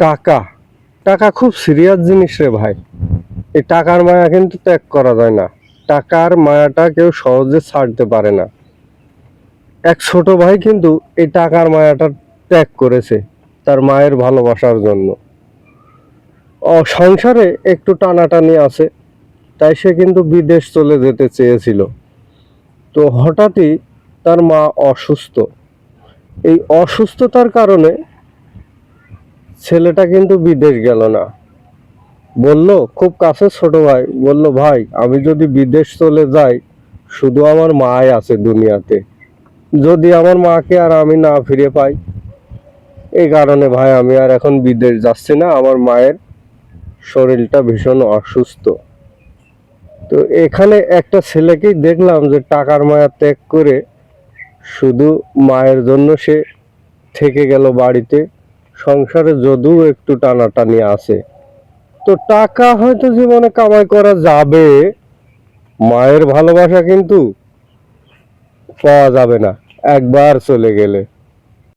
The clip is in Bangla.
টাকা টাকা খুব সিরিয়াস জিনিস রে ভাই। এই টাকার মায়া কিন্তু ত্যাগ করা যায় না। টাকার মায়াটা কেউ সহজে ছাড়তে পারে না। এক ছোট ভাই কিন্তু এই টাকার মায়াটা ত্যাগ করেছে তার মায়ের ভালোবাসার জন্য। সংসারে একটু টানাটানি আছে, তাই সে কিন্তু বিদেশ চলে যেতে চেয়েছিল। তো হঠাৎই তার মা অসুস্থ। এই অসুস্থতার কারণে ছেলেটা কিন্তু বিদেশ গেল না। বলল, খুব কাছের ছোট ভাই বলল, ভাই আমি যদি বিদেশ চলে যাই শুধু আমার মাই আছে দুনিয়াতে, যদি আমার মাকে আর আমি না ফিরে পাই, এই কারণে ভাই আমি আর এখন বিদেশ যাচ্ছি না, আমার মায়ের শরীরটা ভীষণ অসুস্থ। তো এখানে একটা ছেলেকেই দেখলাম যে টাকার মায়া ত্যাগ করে শুধু মায়ের জন্য সে থেকে গেল বাড়িতে। সংসারে যদিও একটু টানাটানি আছে, তো টাকা হয়তো জীবনে কামাই করা যাবে, মায়ের ভালোবাসা কিন্তু পাওয়া যাবে না একবার চলে গেলে।